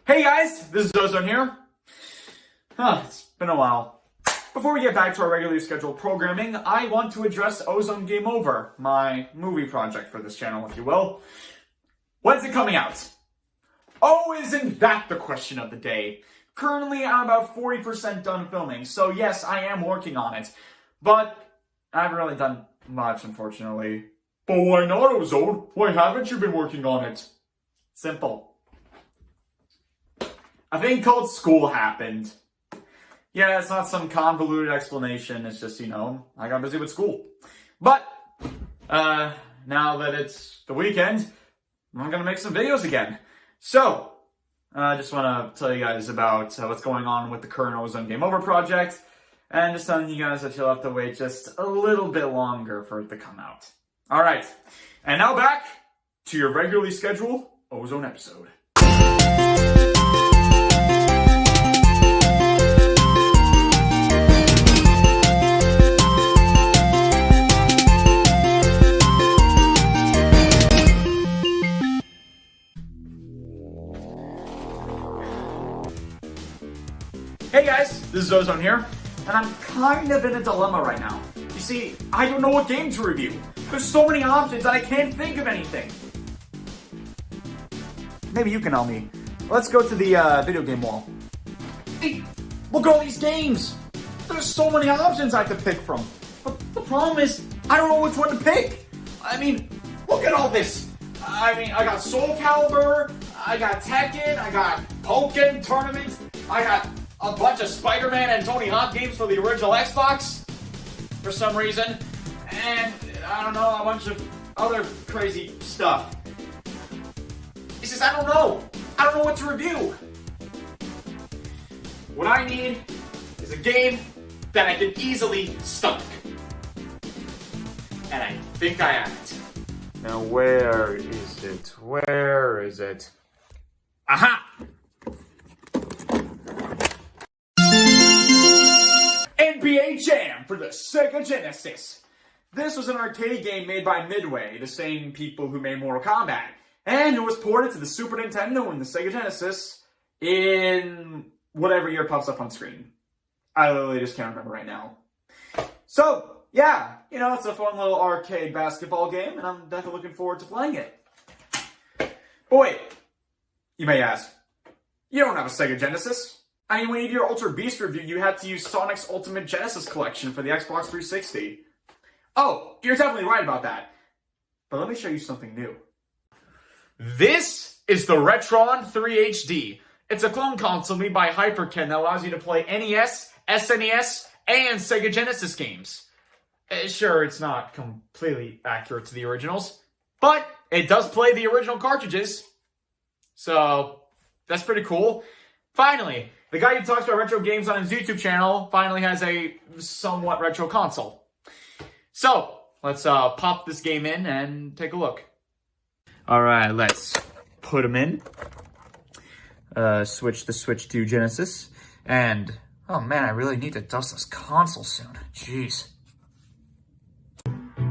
Hey guys, this is Ozone here. It's been a while. Before we get back to our regularly scheduled programming, I want to address Ozone Game Over, my movie project for this channel, if you will. When's it coming out? Oh, isn't that the question of the day? Currently, I'm about 40% done filming, so yes, I am working on it. But I haven't really done much, unfortunately. But why not, Ozone? Why haven't you been working on it? Simple. A thing called school happened. Yeah, it's not some convoluted explanation. It's just, I got busy with school. But, now that it's the weekend, I'm gonna make some videos again. So, I just want to tell you guys about what's going on with the current Ozone Game Over project. And just telling you guys that you'll have to wait just a little bit longer for it to come out. Alright, and now back to your regularly scheduled Ozone episode. Hey guys, this is Ozone here, and I'm kind of in a dilemma right now. You see, I don't know what game to review. There's so many options that I can't think of anything. Maybe you can help me. Let's go to the video game wall. Hey, look at all these games! There's so many options I could pick from. But the problem is, I don't know which one to pick. I mean, look at all this. I got Soul Calibur, I got Tekken, I got Pokken Tournament, I got a bunch of Spider-Man and Tony Hawk games for the original Xbox, for some reason, and, I don't know, a bunch of other crazy stuff. He says, I don't know what to review. What I need is a game that I can easily stomach. And I think I have it. Now where is it? Where is it? Aha! NBA Jam for the Sega Genesis. This was an arcade game made by Midway, the same people who made Mortal Kombat, and it was ported to the Super Nintendo and the Sega Genesis in whatever year pops up on screen. I literally just can't remember right now. So, yeah, it's a fun little arcade basketball game, and I'm definitely looking forward to playing it. But wait, you may ask, you don't have a Sega Genesis? I mean, when you did your Ultra Beast review, you had to use Sonic's Ultimate Genesis Collection for the Xbox 360. Oh, you're definitely right about that. But let me show you something new. This is the Retron 3 HD. It's a clone console made by Hyperkin that allows you to play NES, SNES, and Sega Genesis games. Sure, it's not completely accurate to the originals, but it does play the original cartridges. So, that's pretty cool. Finally, the guy who talks about retro games on his YouTube channel finally has a somewhat retro console. So, let's pop this game in and take a look. Alright, let's put them in. Switch the Switch to Genesis. And, oh man, I really need to dust this console soon. Jeez.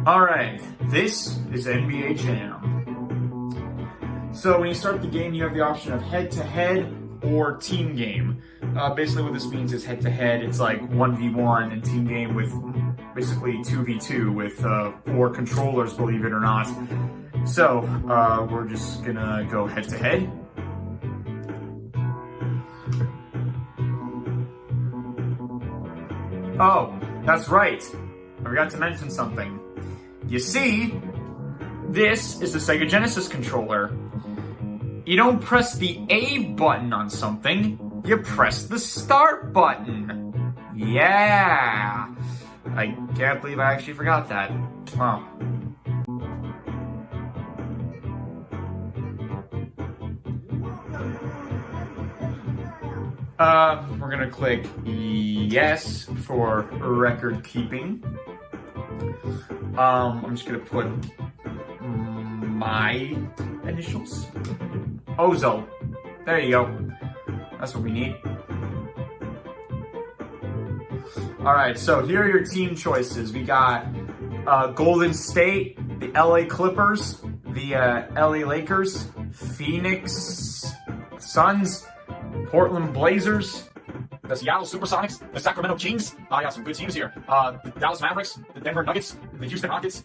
Alright, this is NBA Jam. So, when you start the game, you have the option of head-to-head or team game. Basically what this means is head-to-head, it's like 1v1, and team game with basically 2v2 with 4 controllers, believe it or not. So, we're just gonna go head-to-head. Oh, that's right. I forgot to mention something. You see, this is the Sega Genesis controller. You don't press the A button on something, you press the start button. Yeah! I can't believe I actually forgot that. Wow. We're gonna click yes for record keeping. I'm just gonna put my initials. Ozo. There you go. That's what we need. Alright, so here are your team choices. We got Golden State, the LA Clippers, the LA Lakers, Phoenix Suns, Portland Blazers, the Seattle Supersonics, the Sacramento Kings. I got some good teams here. The Dallas Mavericks, the Denver Nuggets, the Houston Rockets.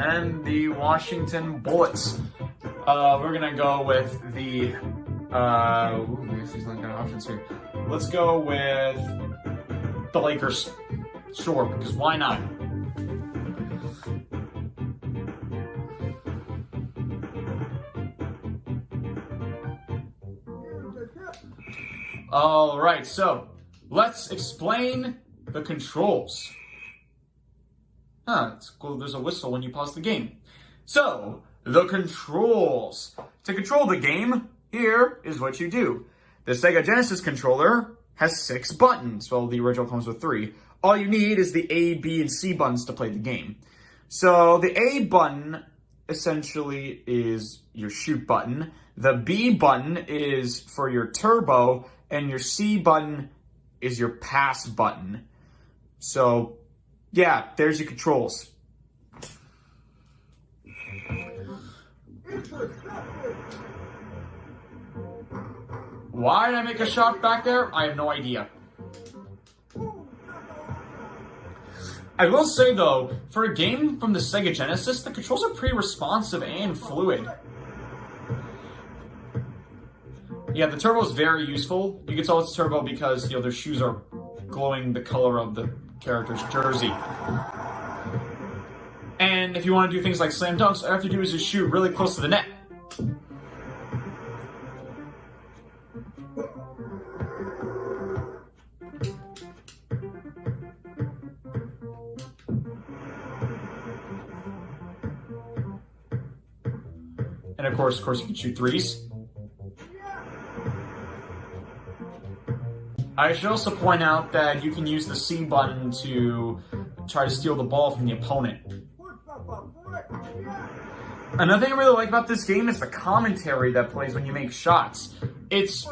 And the Washington Bullets. We're gonna go with the I guess these not got options here. Let's go with the Lakers. Sure, because why not? Alright, so let's explain the controls. It's cool. There's a whistle when you pause the game. So, the controls. To control the game, here is what you do. The Sega Genesis controller has 6 buttons. Well, the original comes with 3. All you need is the A, B, and C buttons to play the game. So, the A button essentially is your shoot button. The B button is for your turbo, and your C button is your pass button. So, yeah, there's your controls. Why did I make a shot back there? I have no idea. I will say though, for a game from the Sega Genesis, the controls are pretty responsive and fluid. Yeah, the turbo is very useful. You can tell it's turbo because, their shoes are glowing the color of the character's jersey. And if you want to do things like slam dunks, all you have to do is just shoot really close to the net. And of course, you can shoot threes. I should also point out that you can use the C button to try to steal the ball from the opponent. Another thing I really like about this game is the commentary that plays when you make shots. It's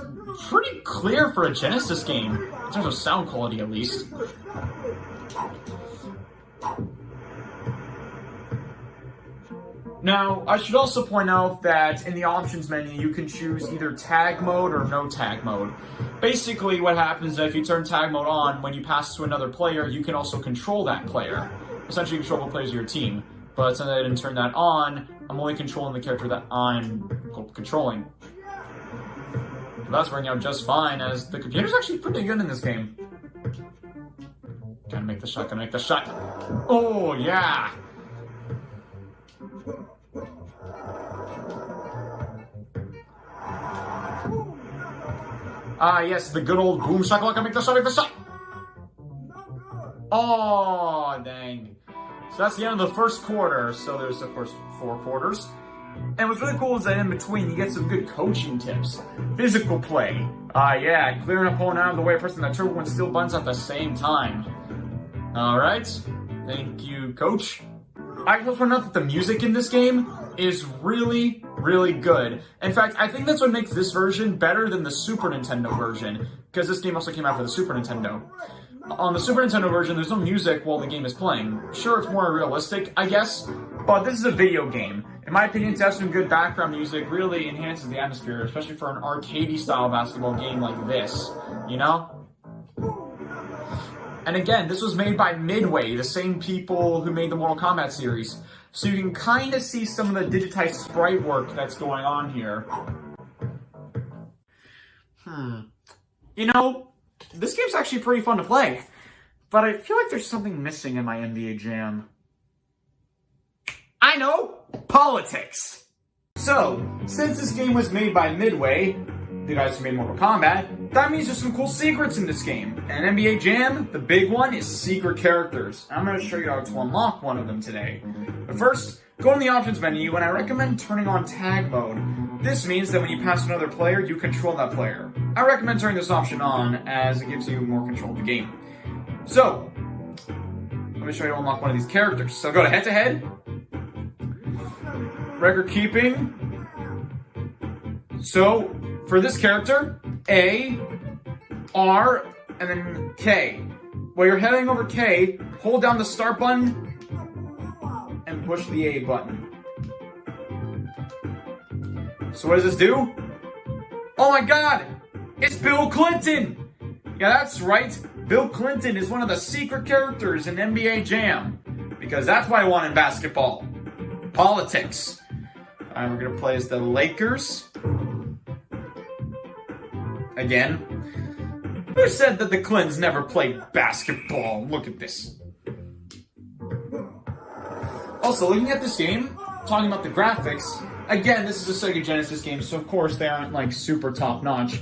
pretty clear for a Genesis game, in terms of sound quality at least. Now, I should also point out that in the options menu, you can choose either tag mode or no tag mode. Basically, what happens is if you turn tag mode on, when you pass to another player, you can also control that player. Essentially, control what players of your team. But since I didn't turn that on, I'm only controlling the character that I'm controlling. So that's working out just fine, as the computer's actually pretty good in this game. Gotta make the shot. Oh, yeah! Yes, the good old boom shakalaka, make the shot! Oh, dang. So that's the end of the first quarter, so there's, of course, 4 quarters. And what's really cool is that in between, you get some good coaching tips. Physical play. Yeah, clear an opponent out of the way, pressing that turbo and steel buttons at the same time. Alright, thank you, coach. I will point out that the music in this game is really, really good. In fact, I think that's what makes this version better than the Super Nintendo version, because this game also came out for the Super Nintendo. On the Super Nintendo version, there's no music while the game is playing. Sure, it's more realistic, I guess, but this is a video game. In my opinion, to have some good background music really enhances the atmosphere, especially for an arcadey style basketball game like this, And again, this was made by Midway, the same people who made the Mortal Kombat series. So you can kind of see some of the digitized sprite work that's going on here. This game's actually pretty fun to play. But I feel like there's something missing in my NBA Jam. I know! Politics! So, since this game was made by Midway, the guys who made Mortal Kombat, that means there's some cool secrets in this game. And NBA Jam, the big one, is secret characters. I'm going to show you how to unlock one of them today. But first, go in the options menu, and I recommend turning on tag mode. This means that when you pass to another player, you control that player. I recommend turning this option on, as it gives you more control of the game. So, let me show you how to unlock one of these characters. So go to head-to-head, record keeping, So, for this character, A, R, and then K. While you're heading over K, hold down the start button and push the A button. So what does this do? Oh my god! It's Bill Clinton! Yeah, that's right. Bill Clinton is one of the secret characters in NBA Jam. Because that's what I want in basketball. Politics. Alright, we're gonna play as the Lakers. Again. Who said that the Clintons never played basketball? Look at this. Also, looking at this game, talking about the graphics, again, this is a Sega Genesis game, so of course they aren't like super top notch.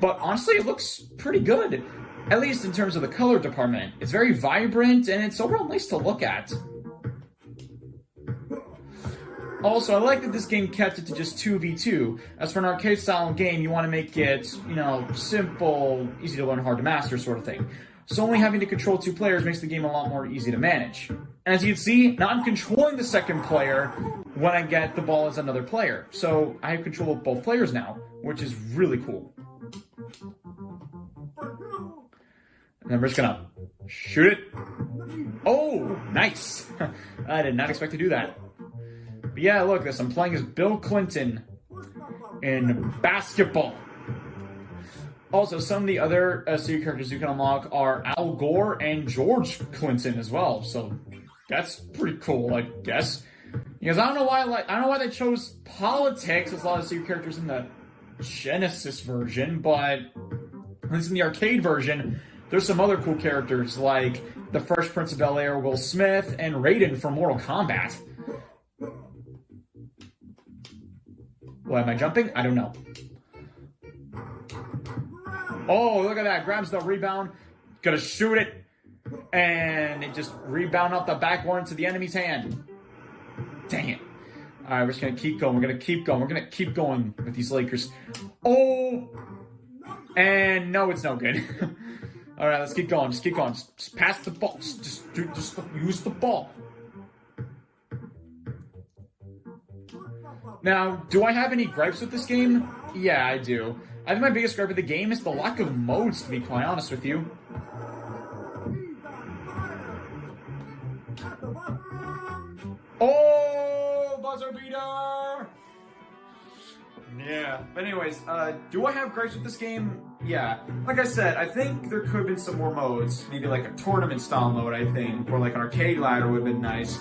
But honestly, it looks pretty good. At least in terms of the color department. It's very vibrant and it's overall nice to look at. Also, I like that this game kept it to just 2v2. As for an arcade-style game, you want to make it, simple, easy to learn, hard to master sort of thing. So only having to control 2 players makes the game a lot more easy to manage. And as you can see, now I'm controlling the second player when I get the ball as another player. So I have control of both players now, which is really cool. And I'm just gonna shoot it. Oh, nice. I did not expect to do that. But yeah, look at this. I'm playing as Bill Clinton in basketball. Also, some of the other secret characters you can unlock are Al Gore and George Clinton as well. So that's pretty cool, I guess. Because I don't know why they chose politics as a lot of secret characters in the Genesis version, but at least in the arcade version, there's some other cool characters like the Fresh Prince of Bel-Air, Will Smith, and Raiden from Mortal Kombat. Why am I jumping? I don't know. Oh, look at that. Grabs the rebound. Gonna shoot it. And it just rebound out the backboard into the enemy's hand. Dang it. Alright, we're just gonna keep going. We're gonna keep going. We're gonna keep going with these Lakers. Oh! And no, it's no good. Alright, let's keep going. Just keep going. Just pass the ball. Just use the ball. Now, do I have any gripes with this game? Yeah, I do. I think my biggest gripe with the game is the lack of modes, to be quite honest with you. Oh, buzzer beater! Yeah, but anyways, do I have gripes with this game? Yeah. Like I said, I think there could have been some more modes. Maybe like a tournament-style mode, I think. Or like an arcade ladder would have been nice.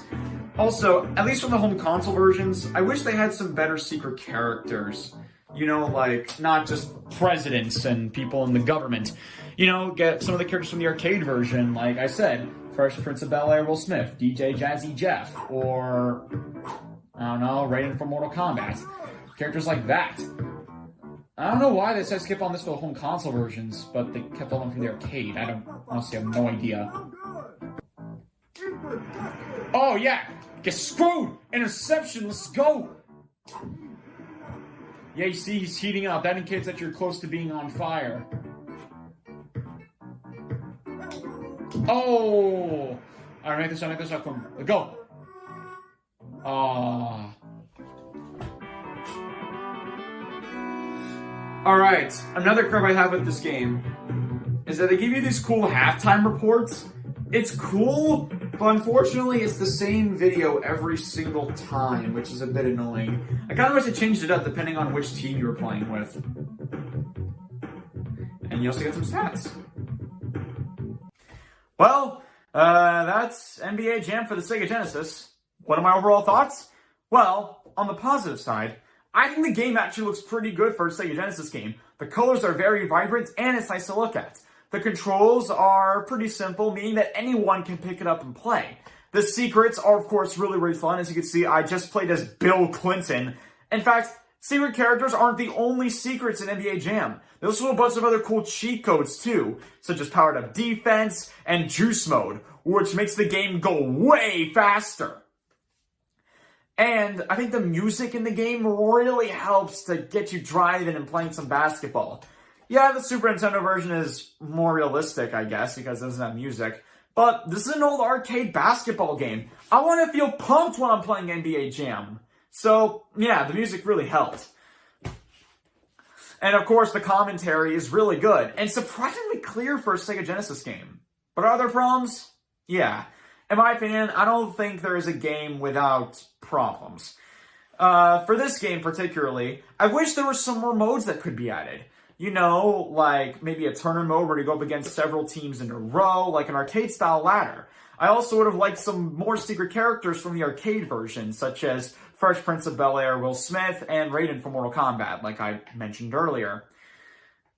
Also, at least from the home console versions, I wish they had some better secret characters. Like, not just presidents and people in the government. Get some of the characters from the arcade version, like I said. Fresh Prince of Bel-Air, Will Smith, DJ Jazzy Jeff, or, I don't know, Raiden from Mortal Kombat. Characters like that. I don't know why they said skip on this for the home console versions, but they kept all of them from the arcade. I honestly have no idea. Oh, yeah! Get screwed! Interception, let's go! Yeah, you see, he's heating up. That indicates that you're close to being on fire. Oh! Alright, make this shot, come. Go! Alright, another gripe I have with this game is that they give you these cool halftime reports. It's cool, but unfortunately it's the same video every single time, which is a bit annoying. I kind of wish they changed it up depending on which team you were playing with. And you also get some stats. Well, that's NBA Jam for the Sega Genesis. What are my overall thoughts? Well, on the positive side, I think the game actually looks pretty good for a Sega Genesis game. The colors are very vibrant and it's nice to look at. The controls are pretty simple, meaning that anyone can pick it up and play. The secrets are, of course, really, really fun. As you can see, I just played as Bill Clinton. In fact, secret characters aren't the only secrets in NBA Jam. There's also a bunch of other cool cheat codes, too, such as powered up defense and juice mode, which makes the game go way faster. And I think the music in the game really helps to get you driving and playing some basketball. Yeah, the Super Nintendo version is more realistic, I guess, because it doesn't have music. But this is an old arcade basketball game. I want to feel pumped when I'm playing NBA Jam. So, yeah, the music really helped. And of course, the commentary is really good and surprisingly clear for a Sega Genesis game. But are there problems? Yeah. In my opinion, I don't think there is a game without problems. For this game particularly, I wish there were some more modes that could be added. You know, like maybe a tournament mode where you go up against several teams in a row, like an arcade-style ladder. I also would have liked some more secret characters from the arcade version, such as Fresh Prince of Bel-Air, Will Smith, and Raiden from Mortal Kombat, like I mentioned earlier.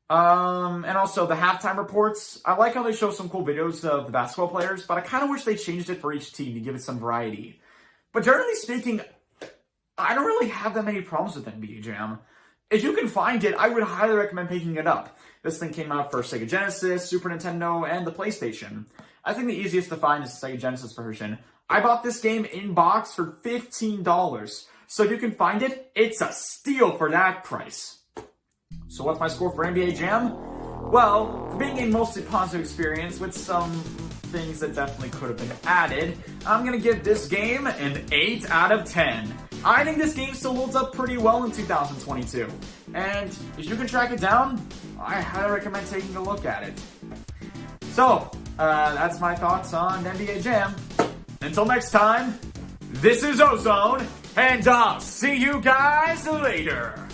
And also the halftime reports. I like how they show some cool videos of the basketball players, but I kind of wish they changed it for each team to give it some variety. But generally speaking, I don't really have that many problems with NBA Jam. If you can find it, I would highly recommend picking it up. This thing came out for Sega Genesis, Super Nintendo, and the PlayStation. I think the easiest to find is the Sega Genesis version. I bought this game in box for $15. So if you can find it, it's a steal for that price. So what's my score for NBA Jam? Well, for being a mostly positive experience with some things that definitely could have been added, I'm going to give this game an 8 out of 10. I think this game still holds up pretty well in 2022. And if you can track it down, I highly recommend taking a look at it. So, that's my thoughts on NBA Jam. Until next time, this is Ozone, and I'll see you guys later.